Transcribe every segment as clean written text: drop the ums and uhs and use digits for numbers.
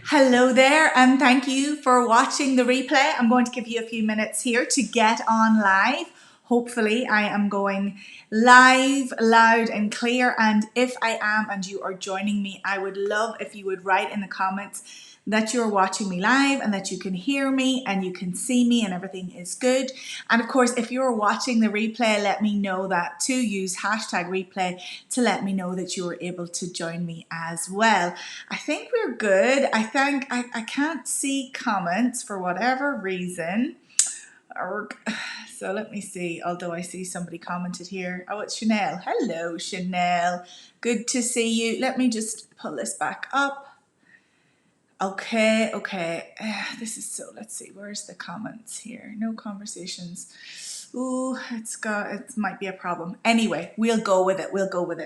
Hello there, and thank you for watching the replay. I'm going to give you a few minutes here to get on live. Hopefully I am going live, loud and clear, and if I am and you are joining me, I would love if you would write in the comments that you're watching me live and that you can hear me and you can see me and everything is good. And of course, if you're watching the replay, let me know that too. Use hashtag replay to let me know that you were able to join me as well. I think we're good. I think I can't see comments for whatever reason. So let me see, although I see somebody commented here. Oh, it's Chanel. Hello, Chanel. Good to see you. Let me just pull this back up. Okay. This is so, let's see, where's the comments here? No conversations. Ooh, it might be a problem. Anyway, we'll go with it.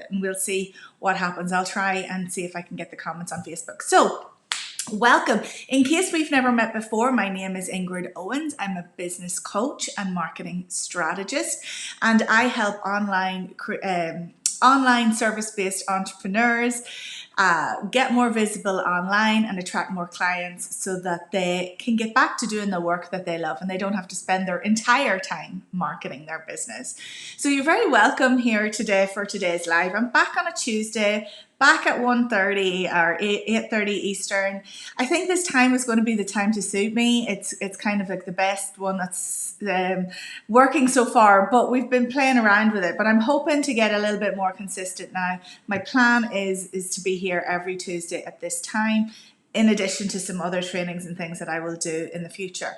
And we'll see what happens. I'll try and see if I can get the comments on Facebook. So, welcome. In case we've never met before, my name is Ingrid Owens. I'm a business coach and marketing strategist, and I help online service-based entrepreneurs get more visible online and attract more clients so that they can get back to doing the work that they love and they don't have to spend their entire time marketing their business. So you're very welcome here today for today's live. I'm back on a Tuesday, back at 1:30 or 8:30 Eastern. I think this time is going to be the time to suit me. It's kind of like the best one that's working so far, but we've been playing around with it. But I'm hoping to get a little bit more consistent now. My plan is to be here every Tuesday at this time, in addition to some other trainings and things that I will do in the future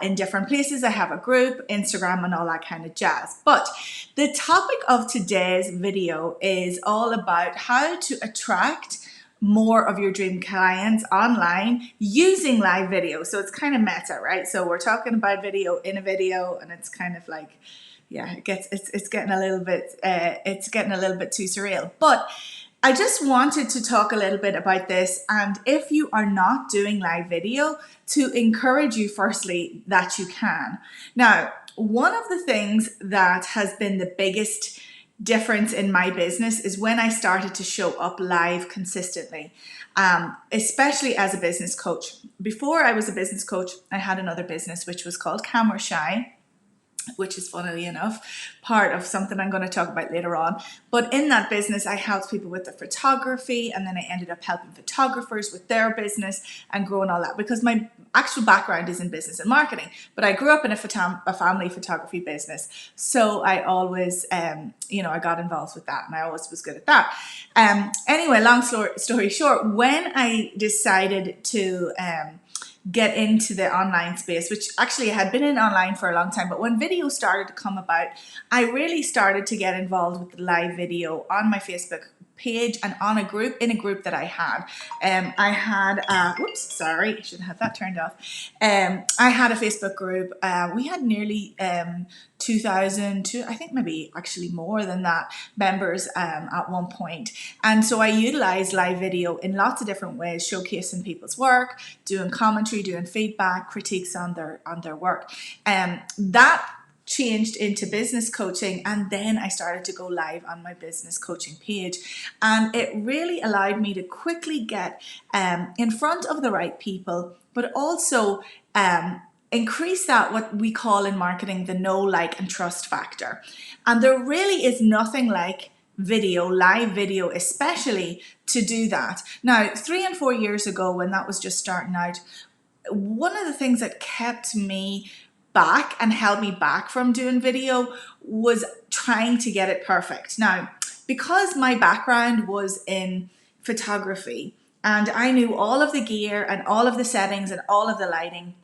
in different places. I have a group, Instagram, and all that kind of jazz. But the topic of today's video is all about how to attract more of your dream clients online using live video. So it's kind of meta, right? So we're talking about video in a video, and it's kind of like, yeah, it's getting a little bit too surreal. But I just wanted to talk a little bit about this, and if you are not doing live video, to encourage you firstly that you can. Now, one of the things that has been the biggest difference in my business is when I started to show up live consistently, especially as a business coach. Before I was a business coach, I had another business which was called Camera Shy, which is funnily enough part of something I'm going to talk about later on. But in that business, I helped people with the photography, and then I ended up helping photographers with their business and growing all that, because my actual background is in business and marketing, but I grew up in a family photography business. So I always, I got involved with that, and I always was good at that. Anyway, long story short, when I decided to get into the online space, which actually I had been in online for a long time, but when video started to come about, I really started to get involved with the live video on my Facebook page and in a group that I had. I had I should have that turned off. I had a Facebook group. We had nearly 2,000 to, I think maybe actually more than that, members at one point. And so I utilized live video in lots of different ways, showcasing people's work, doing commentary, doing feedback, critiques on their work. That changed into business coaching, and then I started to go live on my business coaching page, and it really allowed me to quickly get in front of the right people, but also increase that, what we call in marketing, the know, like, and trust factor. And there really is nothing like video, live video, especially to do that. Now, 3 and 4 years ago, when that was just starting out, one of the things that kept me back and held me back from doing video was trying to get it perfect. Now, because my background was in photography and I knew all of the gear and all of the settings and all of the lighting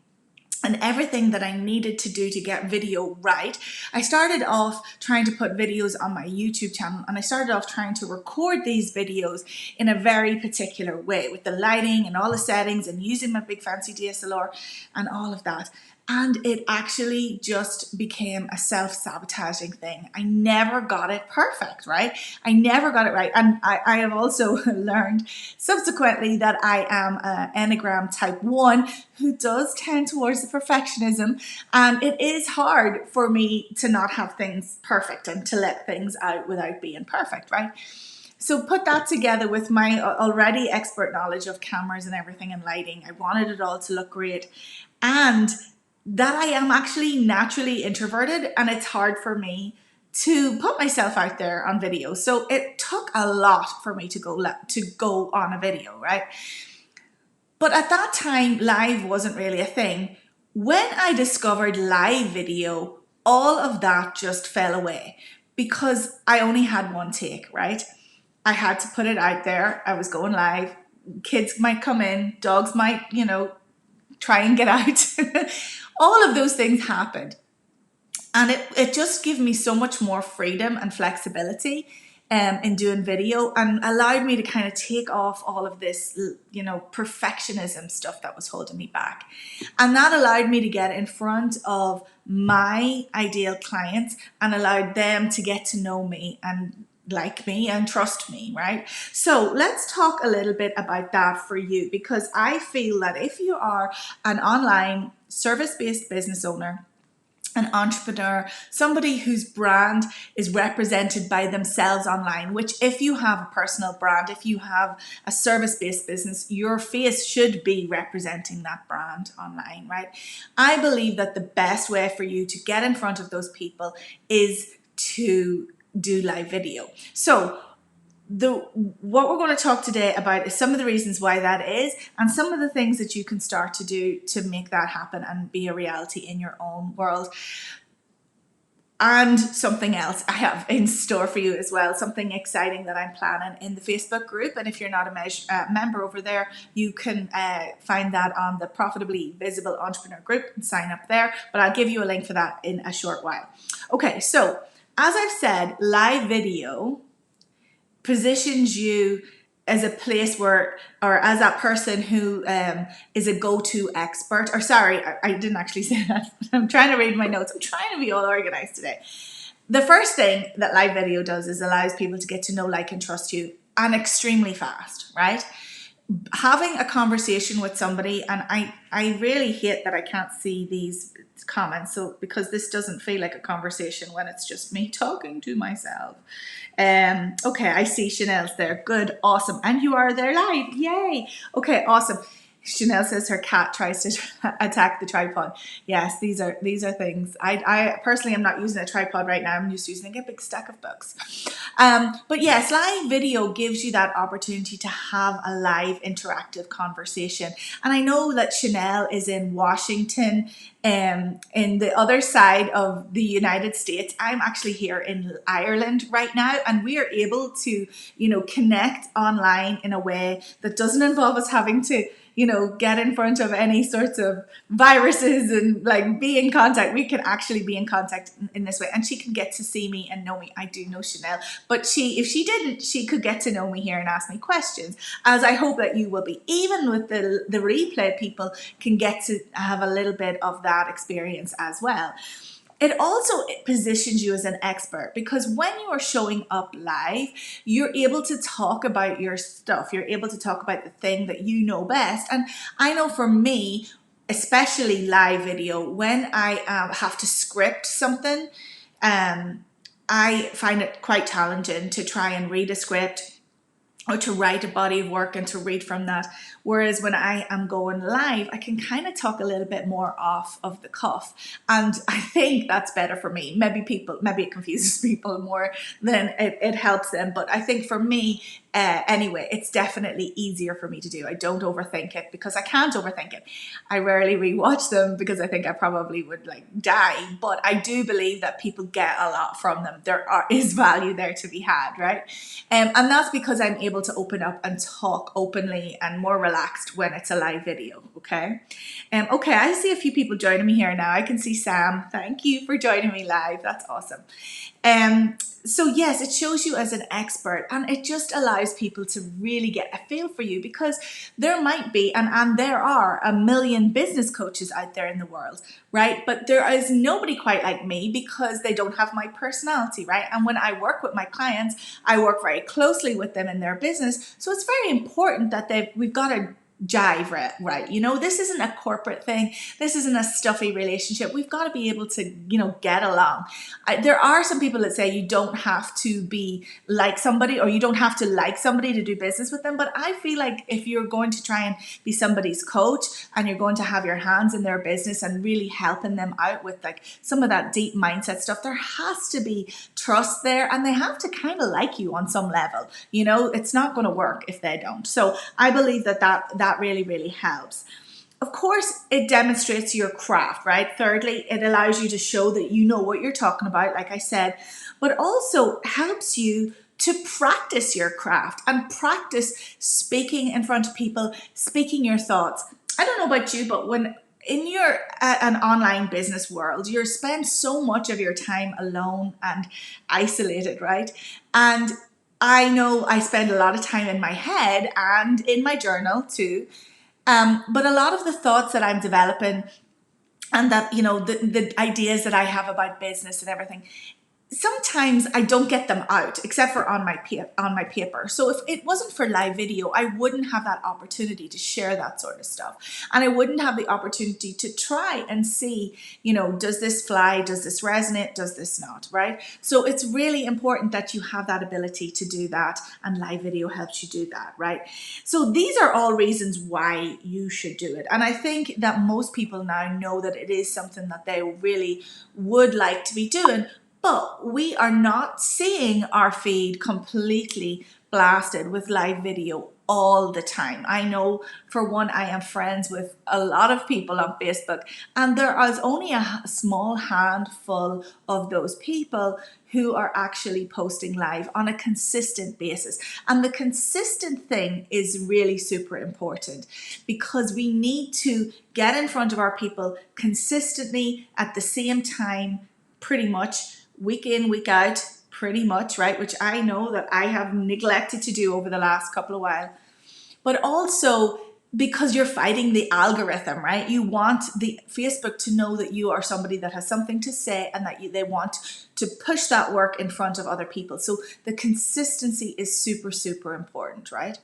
and everything that I needed to do to get video right, I started off trying to put videos on my YouTube channel, and I started off trying to record these videos in a very particular way with the lighting and all the settings and using my big fancy DSLR and all of that. And it actually just became a self-sabotaging thing. I never got it perfect, right? I never got it right. And I have also learned subsequently that I am an Enneagram type 1 who does tend towards the perfectionism. And it is hard for me to not have things perfect and to let things out without being perfect, right? So put that together with my already expert knowledge of cameras and everything and lighting. I wanted it all to look great. And that I am actually naturally introverted, and it's hard for me to put myself out there on video. So it took a lot for me to go on a video, right? But at that time, live wasn't really a thing. When I discovered live video, all of that just fell away because I only had one take, right? I had to put it out there. I was going live. Kids might come in, dogs might, try and get out. All of those things happened. And it just gave me so much more freedom and flexibility in doing video, and allowed me to kind of take off all of this, perfectionism stuff that was holding me back. And that allowed me to get in front of my ideal clients and allowed them to get to know me and like me and trust me, right? So let's talk a little bit about that for you, because I feel that if you are an online service-based business owner, an entrepreneur, somebody whose brand is represented by themselves online, which if you have a personal brand, if you have a service-based business, your face should be representing that brand online, right? I believe that the best way for you to get in front of those people is to do live video. So what we're going to talk today about is some of the reasons why that is, and some of the things that you can start to do to make that happen and be a reality in your own world. And something else I have in store for you as well, something exciting that I'm planning in the Facebook group. And if you're not a member over there, you can find that on the Profitably Visible Entrepreneur group and sign up there. But I'll give you a link for that in a short while. Okay, so as I've said, live video positions you as a place where, or as that person who is a go-to expert, or sorry, I didn't actually say that. I'm trying to read my notes. I'm trying to be all organized today. The first thing that live video does is allows people to get to know, like, and trust you, and extremely fast, right? Having a conversation with somebody, and I really hate that I can't see these comments, so because this doesn't feel like a conversation when it's just me talking to myself. Okay, I see Chanel's there. Good, awesome. And you are there live. Yay. Okay, awesome. Chanel says her cat tries to attack the tripod. Yes, these are things. I personally am not using a tripod right now. I'm just using a big stack of books. But yes, live video gives you that opportunity to have a live interactive conversation. And I know that Chanel is in Washington, in the other side of the United States. I'm actually here in Ireland right now, and we are able to, connect online in a way that doesn't involve us having to get in front of any sorts of viruses and like be in contact. We can actually be in contact in this way, and she can get to see me and know me. I do know Chanel, but if she didn't, she could get to know me here and ask me questions, as I hope that you will be. Even with the replay, people can get to have a little bit of that experience as well. It also positions you as an expert, because when you are showing up live, you're able to talk about your stuff. You're able to talk about the thing that you know best. And I know for me, especially live video, when I have to script something, I find it quite challenging to try and read a script or to write a body of work and to read from that. Whereas when I am going live, I can kind of talk a little bit more off of the cuff. And I think that's better for me. Maybe it confuses people more than it helps them. But I think for me, anyway, it's definitely easier for me to do. I don't overthink it because I can't overthink it. I rarely rewatch them because I think I probably would die. But I do believe that people get a lot from them. There is value there to be had, right? And that's because I'm able to open up and talk openly and more relaxed when it's a live video. Okay. Okay, I see a few people joining me here now. I can see Sam. Thank you for joining me live. That's awesome. So yes, it shows you as an expert, and it just allows people to really get a feel for you, because there might be, and there are a million business coaches out there in the world, right? But there is nobody quite like me because they don't have my personality, right? And when I work with my clients, I work very closely with them in their business. So it's very important that we've got a jive right. You know, this isn't a corporate thing. This isn't a stuffy relationship. We've got to be able to, you know, get along. There are some people that say you don't have to be like somebody, or you don't have to like somebody to do business with them. But I feel like if you're going to try and be somebody's coach, and you're going to have your hands in their business and really helping them out with like some of that deep mindset stuff, there has to be trust there, and they have to kind of like you on some level. You know, it's not going to work if they don't. So I believe that really, really helps. Of course, it demonstrates your craft, right? Thirdly, it allows you to show that you know what you're talking about, like I said, but also helps you to practice your craft and practice speaking in front of people, speaking your thoughts. I don't know about you, but when in your an online business world, you spend so much of your time alone and isolated, right? And I know I spend a lot of time in my head and in my journal too. But a lot of the thoughts that I'm developing, and that, you know, the ideas that I have about business and everything, sometimes I don't get them out except for on my paper. So if it wasn't for live video, I wouldn't have that opportunity to share that sort of stuff, and I wouldn't have the opportunity to try and see, you know, does this fly, does this resonate, does this not, right? So it's really important that you have that ability to do that, and live video helps you do that, right? So these are all reasons why you should do it, and I think that most people now know that it is something that they really would like to be doing. But we are not seeing our feed completely blasted with live video all the time. I know, for one, I am friends with a lot of people on Facebook, and there is only a small handful of those people who are actually posting live on a consistent basis. And the consistent thing is really super important, because we need to get in front of our people consistently at the same time, pretty much week in, week out, pretty much, right? Which I know that I have neglected to do over the last couple of while. But also because you're fighting the algorithm, right? You want the Facebook to know that you are somebody that has something to say, and that they want to push that work in front of other people. So the consistency is super, super important, right?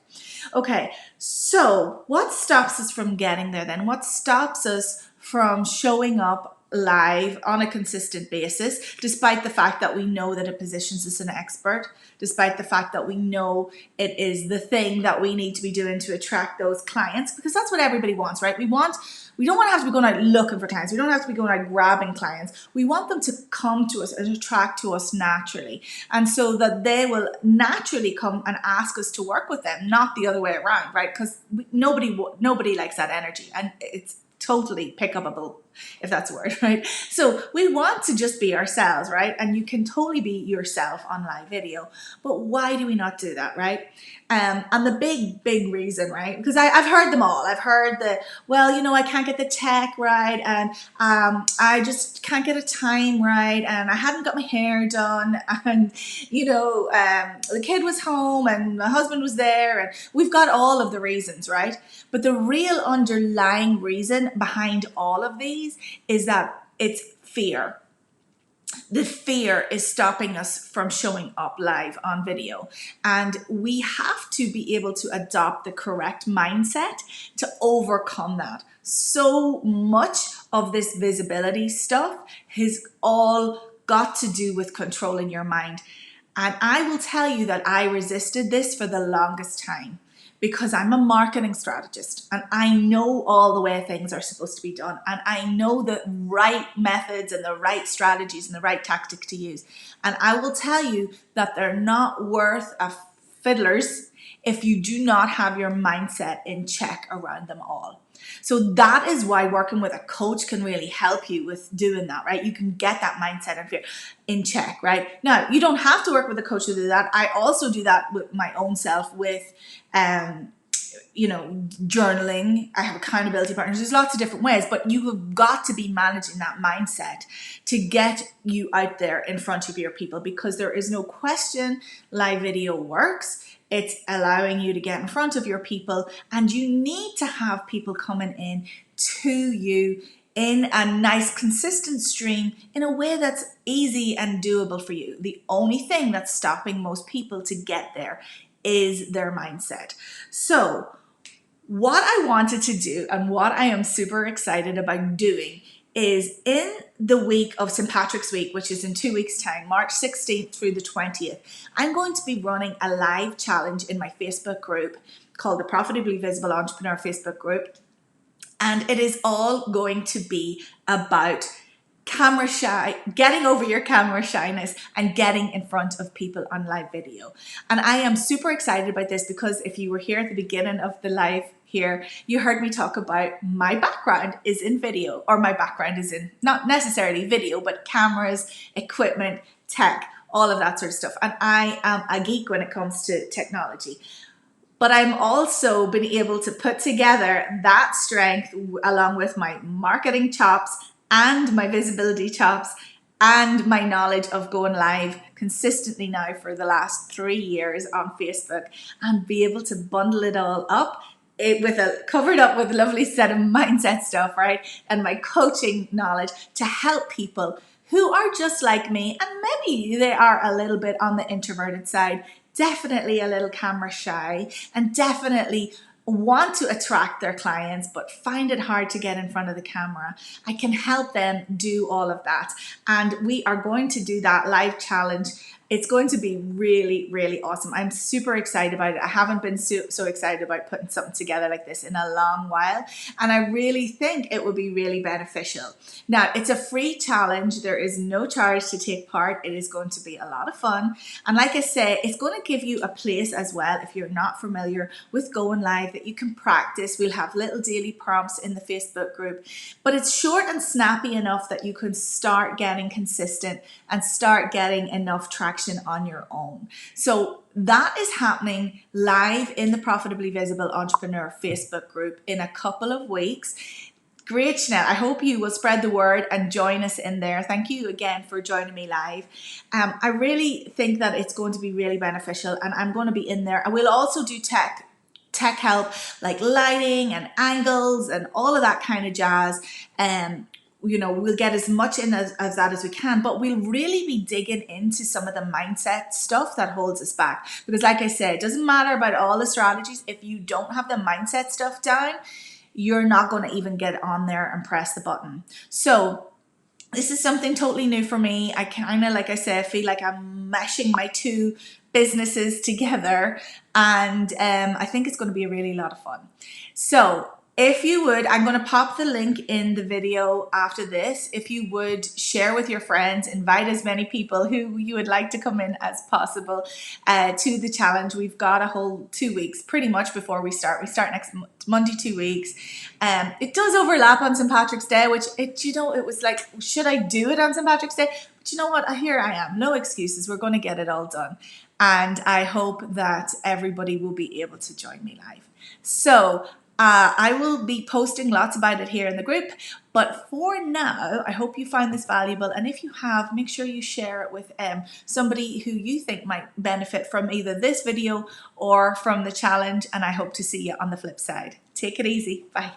Okay, so what stops us from getting there then? What stops us from showing up live on a consistent basis, despite the fact that we know that it positions us as an expert, despite the fact that we know it is the thing that we need to be doing to attract those clients, because that's what everybody wants, right? We don't want to have to be going out looking for clients. We don't have to be going out grabbing clients. We want them to come to us and attract to us naturally, and so that they will naturally come and ask us to work with them, not the other way around, right? Because nobody likes that energy, and it's totally pick upable, if that's a word, right? So we want to just be ourselves, right? And you can totally be yourself on live video. But why do we not do that, right? And the big reason, right? Because I've heard them all. I've heard well, you know, I can't get the tech right, and I just can't get a time right, and I hadn't got my hair done, and, you know, the kid was home, and my husband was there, and we've got all of the reasons, right? But the real underlying reason behind all of these is that it's fear. The fear is stopping us from showing up live on video. And we have to be able to adopt the correct mindset to overcome that. So much of this visibility stuff has all got to do with controlling your mind. And I will tell you that I resisted this for the longest time, because I'm a marketing strategist, and I know all the way things are supposed to be done, and I know the right methods and the right strategies and the right tactic to use. And I will tell you that they're not worth a fiddlers if you do not have your mindset in check around them all. So that is why working with a coach can really help you with doing that, right? You can get that mindset and fear in check, right? Now, you don't have to work with a coach to do that. I also do that with my own self with, you know, journaling. I have accountability partners. There's lots of different ways, but you have got to be managing that mindset to get you out there in front of your people, because there is no question live video works. It's allowing you to get in front of your people, and you need to have people coming in to you in a nice, consistent stream in a way that's easy and doable for you. The only thing that's stopping most people to get there is their mindset. So What I wanted to do and what I am super excited about doing is in the week of St. Patrick's Week, which is in 2 weeks' time, March 16th through the 20th, I'm going to be running a live challenge in my Facebook group called the Profitably Visible Entrepreneur Facebook group. And it is all going to be about camera shy, getting over your camera shyness and getting in front of people on live video. And I am super excited about this because if you were here at the beginning of the live here, you heard me talk about my background is in video, or my background is in not necessarily video, but cameras, equipment, tech, all of that sort of stuff. And I am a geek when it comes to technology. But I'm also been able to put together that strength along with my marketing chops and my visibility chops and my knowledge of going live consistently now for the last 3 years on Facebook, and be able to bundle it all up covered up with a lovely set of mindset stuff, right? And my coaching knowledge to help people who are just like me, and maybe they are a little bit on the introverted side, definitely a little camera shy, and definitely want to attract their clients but find it hard to get in front of the camera. I can help them do all of that, and we are going to do that live challenge. It's going to be really, really awesome. I'm super excited about it. I haven't been so excited about putting something together like this in a long while, and I really think it will be really beneficial. Now, it's a free challenge. There is no charge to take part. It is going to be a lot of fun, and like I say, it's going to give you a place as well if you're not familiar with going live that you can practice. We'll have little daily prompts in the Facebook group, but it's short and snappy enough that you can start getting consistent and start getting enough traction on your own. So that is happening live in the Profitably Visible Entrepreneur Facebook group in a couple of weeks. Great, Jeanette. I hope you will spread the word and join us in there. Thank you again for joining me live. I really think that it's going to be really beneficial, and I'm going to be in there. I will also do tech help, like lighting and angles and all of that kind of jazz. We'll get as much in as that as we can, but we'll really be digging into some of the mindset stuff that holds us back. Because like I said, it doesn't matter about all the strategies. If you don't have the mindset stuff down, you're not going to even get on there and press the button. So this is something totally new for me. I kind of, like I said, feel like I'm meshing my two businesses together, and I think it's going to be a really lot of fun. So if you would, I'm going to pop the link in the video after this. If you would share with your friends, invite as many people who you would like to come in as possible to the challenge. We've got a whole 2 weeks pretty much before we start. We start next Monday, 2 weeks. It does overlap on St. Patrick's Day, which it was like, should I do it on St. Patrick's Day? But you know what? Here I am. No excuses. We're going to get it all done. And I hope that everybody will be able to join me live. So I will be posting lots about it here in the group, but for now, I hope you find this valuable. And if you have, make sure you share it with somebody who you think might benefit from either this video or from the challenge. And I hope to see you on the flip side. Take it easy. Bye.